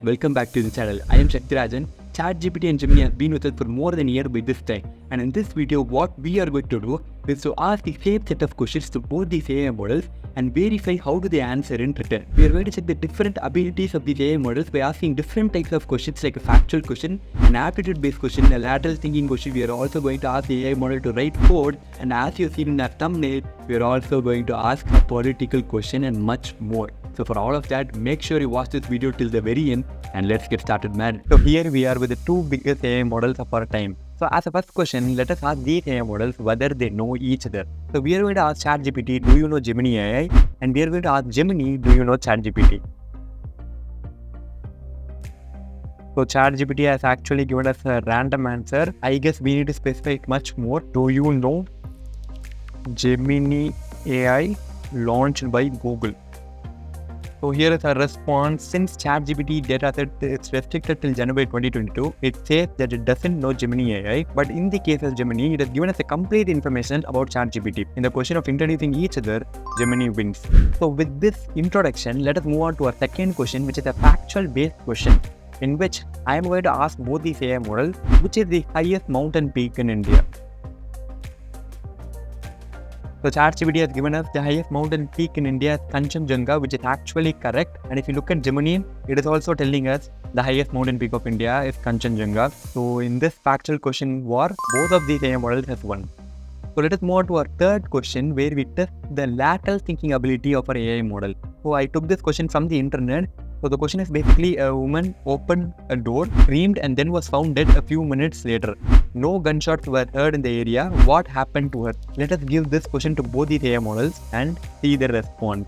Welcome back to the channel. I am Shaktirajan. ChatGPT and Gemini have been with us for more than a year by this time. And in this video, what we are going to do is to ask the same set of questions to both these AI models and verify how do they answer in return. We are going to check the different abilities of these AI models by asking different types of questions like a factual question, an aptitude-based question, a lateral thinking question. We are also going to ask the AI model to write code, and as you've seen in our thumbnail, we are also going to ask a political question and much more. So for all of that, make sure you watch this video till the very end and let's get started, man. So here we are with the two biggest AI models of our time. So as a first question, let us ask these AI models whether they know each other. So we are going to ask ChatGPT, do you know Gemini AI? And we are going to ask Gemini, do you know ChatGPT? So ChatGPT has actually given us a random answer. I guess we need to specify it much more. Do you know Gemini AI launched by Google? So here is our response. Since ChatGPT data set is restricted till January 2022, it says that it doesn't know Gemini AI. But in the case of Gemini, it has given us a complete information about ChatGPT. In the question of introducing each other, Gemini wins. So with this introduction, let us move on to our second question, which is a factual-based question, in which I am going to ask both these AI models, which is the highest mountain peak in India. So ChatGPT has given us the highest mountain peak in India as Kanchenjunga, which is actually correct. And if you look at Gemini, it is also telling us the highest mountain peak of India is Kanchenjunga. So in this factual question war, both of these AI models have won. So let us move on to our third question, where we test the lateral thinking ability of our AI model. So I took this question from the internet. So the question is basically, a woman opened a door, screamed, and then was found dead a few minutes later. No gunshots were heard in the area. What happened to her? Let us give this question to both the AI models and see their response.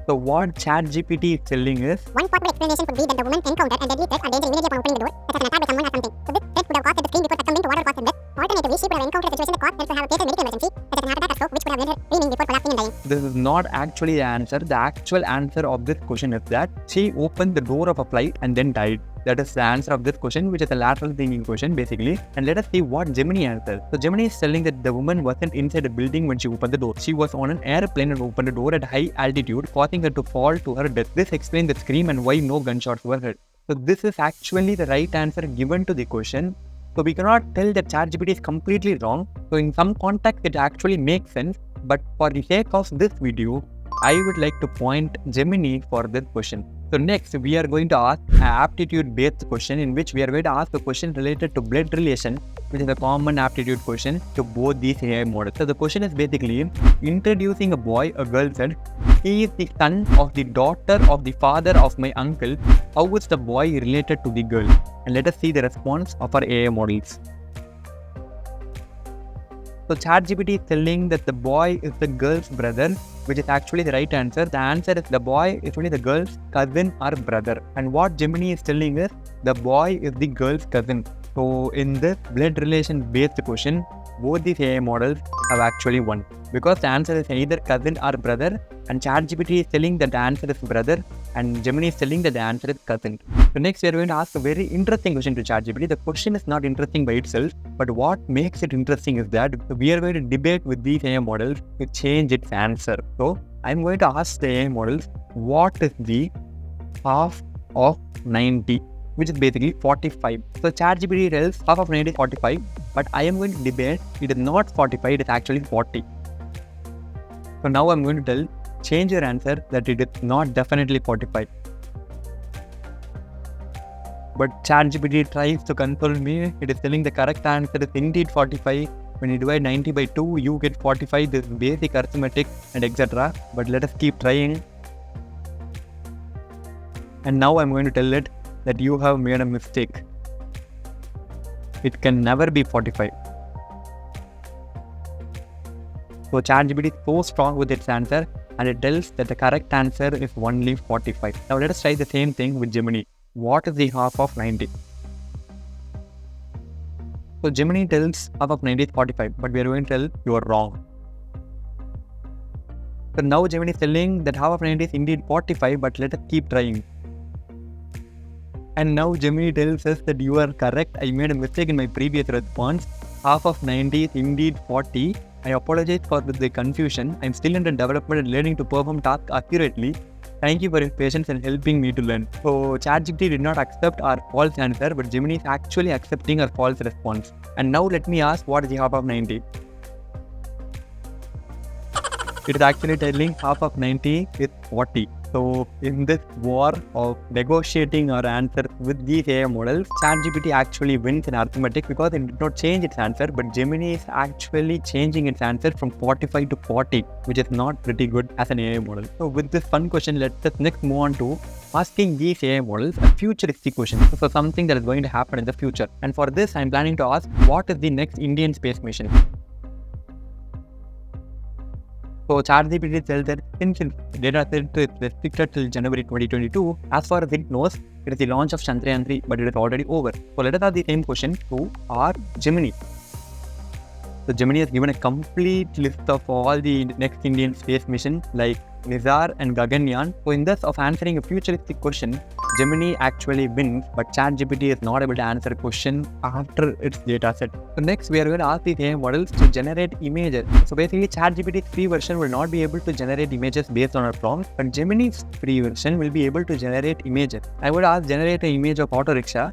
So what ChatGPT is telling is, one possible explanation could be that the woman encountered a deadly threat or danger immediately upon opening the door, such as an attack by someone or something. So this threat could have caused her to scream before succumbing to what would cause her death. Alternatively, she could have encountered a situation that caused her to have a fatal medical emergency, such as an heart attack or stroke, which could have led her screaming before collapsing and dying. this is not actually the answer. The actual answer of this question is that she opened the door of a flight and then died. That is the answer of this question, which is a lateral thinking question basically. And let us see what Gemini answers. So Gemini is telling that the woman wasn't inside a building when she opened the door. She was on an airplane and opened the door at high altitude, causing her to fall to her death. This explains the scream and why no gunshots were heard. So this is actually the right answer given to the question. So we cannot tell that ChatGPT is completely wrong. So in some context, it actually makes sense. But for the sake of this video, I would like to point Gemini for this question. So next, we are going to ask an aptitude-based question, in which we are going to ask a question related to blood relation, which is a common aptitude question to both these AI models. So the question is basically, introducing a boy, a girl said, he is the son of the daughter of the father of my uncle. How is the boy related to the girl? And let us see the response of our AI models. So ChatGPT is telling that the boy is the girl's brother, which is actually the right answer. The answer is the boy is only the girl's cousin or brother. And what Gemini is telling is the boy is the girl's cousin. So in this blood relation based question, both these AI models have actually won, because the answer is either cousin or brother, and ChatGPT is telling that the answer is brother, and Gemini is telling that the answer is cousin. So next, we are going to ask a very interesting question to ChatGPT. The question is not interesting by itself, but what makes it interesting is that we are going to debate with these AI models to change its answer. So I'm going to ask the AI models, what is the half of 90? Which is basically 45. So ChatGPT tells half of 90 is 45, but I am going to debate it is not 45, it is actually 40. So now I'm going to tell, change your answer that it is not definitely 45. But ChatGPT tries to console me. It is telling the correct answer is indeed 45. When you divide 90 by 2, you get 45. This is basic arithmetic and etc. But let us keep trying. And now I'm going to tell it that you have made a mistake. It can never be 45. So ChatGPT is so strong with its answer, and it tells that the correct answer is only 45. Now let us try the same thing with Gemini. What is the half of 90? So Gemini tells half of 90 is 45, but we are going to tell you are wrong. So now Gemini is telling that half of 90 is indeed 45, but let us keep trying. And now Gemini tells us that you are correct. I made a mistake in my previous response. Half of 90 is indeed 40, I apologize for the confusion. I'm still under development and learning to perform tasks accurately. Thank you for your patience and helping me to learn. So ChatGPT did not accept our false answer, but Gemini is actually accepting our false response. And now let me ask, what is the half of 90? It is actually telling half of 90 is 40. So in this war of negotiating our answers with these AI models, ChatGPT actually wins in arithmetic because it did not change its answer, but Gemini is actually changing its answer from 45 to 40, which is not pretty good as an AI model. So with this fun question, let us next move on to asking these AI models a futuristic question. So something that is going to happen in the future. And for this, I'm planning to ask, what is the next Indian space mission? So ChatGPT tells that since its data set is restricted till January 2022, as far as it knows, it is the launch of Chandrayaan 3, but it is already over. So let us ask the same question to our Gemini. So Gemini has given a complete list of all the next Indian space missions like Nizar and Gaganyaan. So in this of answering a futuristic question, Gemini actually wins, but ChatGPT is not able to answer a question after its data set. So next we are going to ask the AI models to generate images. So basically ChatGPT's free version will not be able to generate images based on our prompt, but Gemini's free version will be able to generate images. I would ask generate an image of auto rickshaw.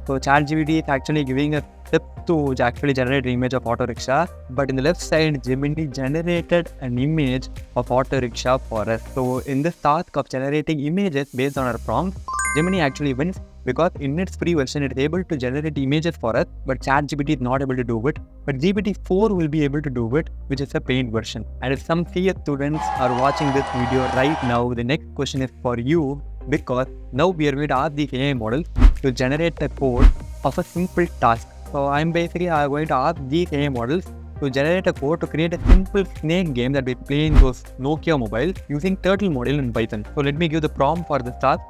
So ChatGPT is actually giving a tip to actually generate an image of auto rickshaw, but in the left side, Gemini generated an image of auto rickshaw for us. So in this task of generating images based on our prompt, Gemini actually wins because in its free version, it is able to generate images for us, but ChatGPT is not able to do it. But GPT-4 will be able to do it, which is a paid version. And if some CS students are watching this video right now, the next question is for you, because now we are going to ask the AI model to generate the code of a simple task. So I'm basically going to ask these AI models to generate a code to create a simple snake game that we play in those Nokia mobiles using turtle model in Python. So let me give the prompt for this task.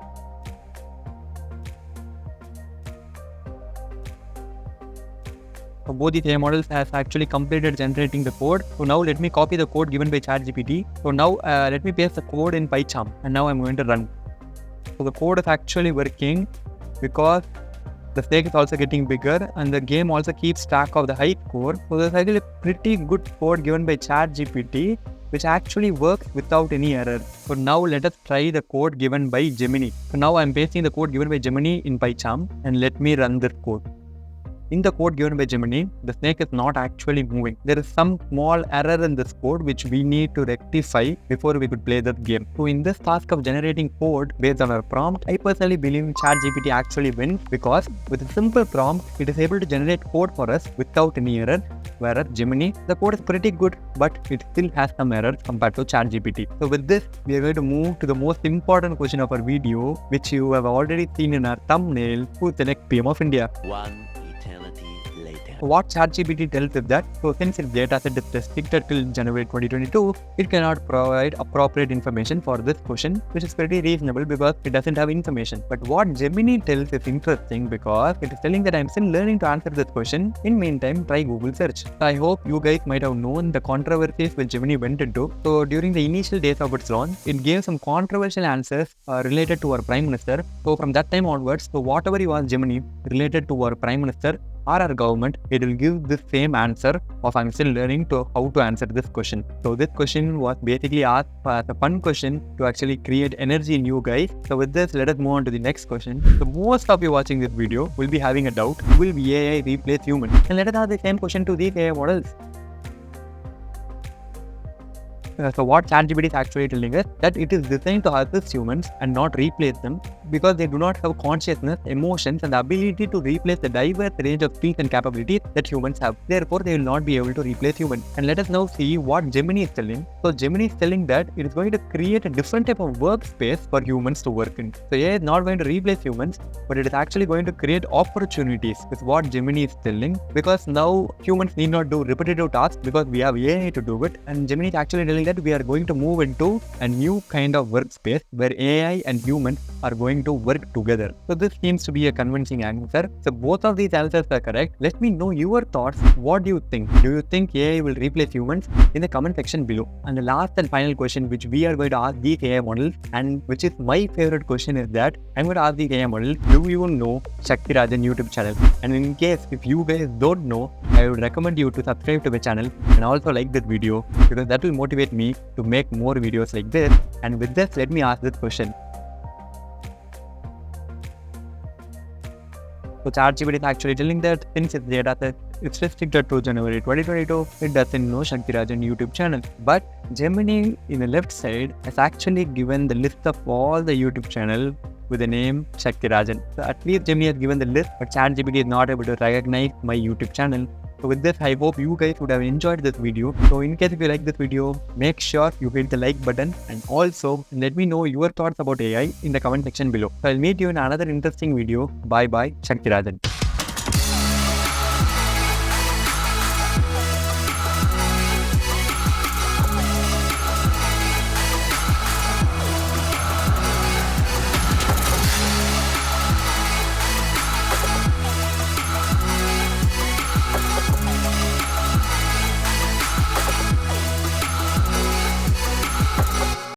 So both the AI models has actually completed generating the code. So now let me copy the code given by ChatGPT. So now let me paste the code in PyCharm, and now I'm going to run. So the code is actually working because the snake is also getting bigger and the game also keeps track of the height score. So there's actually a pretty good code given by ChatGPT which actually works without any error. So now let us try the code given by Gemini. So now I'm pasting the code given by Gemini in PyCharm and let me run this code. In the code given by Gemini, the snake is not actually moving. There is some small error in this code which we need to rectify before we could play that game. So in this task of generating code based on our prompt, I personally believe ChatGPT actually wins because with a simple prompt, it is able to generate code for us without any error. Whereas Gemini, the code is pretty good, but it still has some errors compared to ChatGPT. So with this, we are going to move to the most important question of our video, which you have already seen in our thumbnail, who is the next PM of India. What ChatGPT tells is that, so since its dataset is restricted till January 2022, it cannot provide appropriate information for this question, which is pretty reasonable because it doesn't have information. But what Gemini tells is interesting because it is telling that I'm still learning to answer this question. In meantime, try Google search. So I hope you guys might have known the controversies which Gemini went into. So during the initial days of its launch, it gave some controversial answers related to our Prime Minister. So from that time onwards, so whatever you ask Gemini related to our Prime Minister or our government, it will give the same answer of I'm still learning to how to answer this question. So this question was basically asked as a fun question to actually create energy in you guys. So with this, let us move on to the next question. So most of you watching this video will be having a doubt, will AI replace humans? And let us ask the same question to these AI models. So what ChatGPT is actually telling us that it is designed to assist humans and not replace them because they do not have consciousness, emotions and the ability to replace the diverse range of skills and capabilities that humans have. Therefore, they will not be able to replace humans. And let us now see what Gemini is telling. So Gemini is telling that it is going to create a different type of workspace for humans to work in. So AI is not going to replace humans, but it is actually going to create opportunities is what Gemini is telling, because now humans need not do repetitive tasks because we have AI to do it. And Gemini is actually telling that we are going to move into a new kind of workspace where AI and humans are going to work together. So this seems to be a convincing answer. So both of these answers are correct. Let me know your thoughts. What do you think? Do you think AI will replace humans? In the comment section below. And the last and final question which we are going to ask these AI models, and which is my favorite question, is that I'm going to ask the AI model, do you know Shakti Rajan YouTube channel? And in case if you guys don't know, I would recommend you to subscribe to the channel and also like this video, because that will motivate me to make more videos like this. And with this, let me ask this question. So ChatGPT is actually telling that since its data set is restricted to January 2022, it doesn't know Shakti Rajan YouTube channel. But Gemini in the left side has actually given the list of all the YouTube channel with the name Shakti Rajan. So at least Gemini has given the list, but ChatGPT is not able to recognize my YouTube channel. So with this, I hope you guys would have enjoyed this video. So in case if you like this video, make sure you hit the like button, and also let me know your thoughts about AI in the comment section below. So I'll meet you in another interesting video. Bye bye, Shakti Rajan.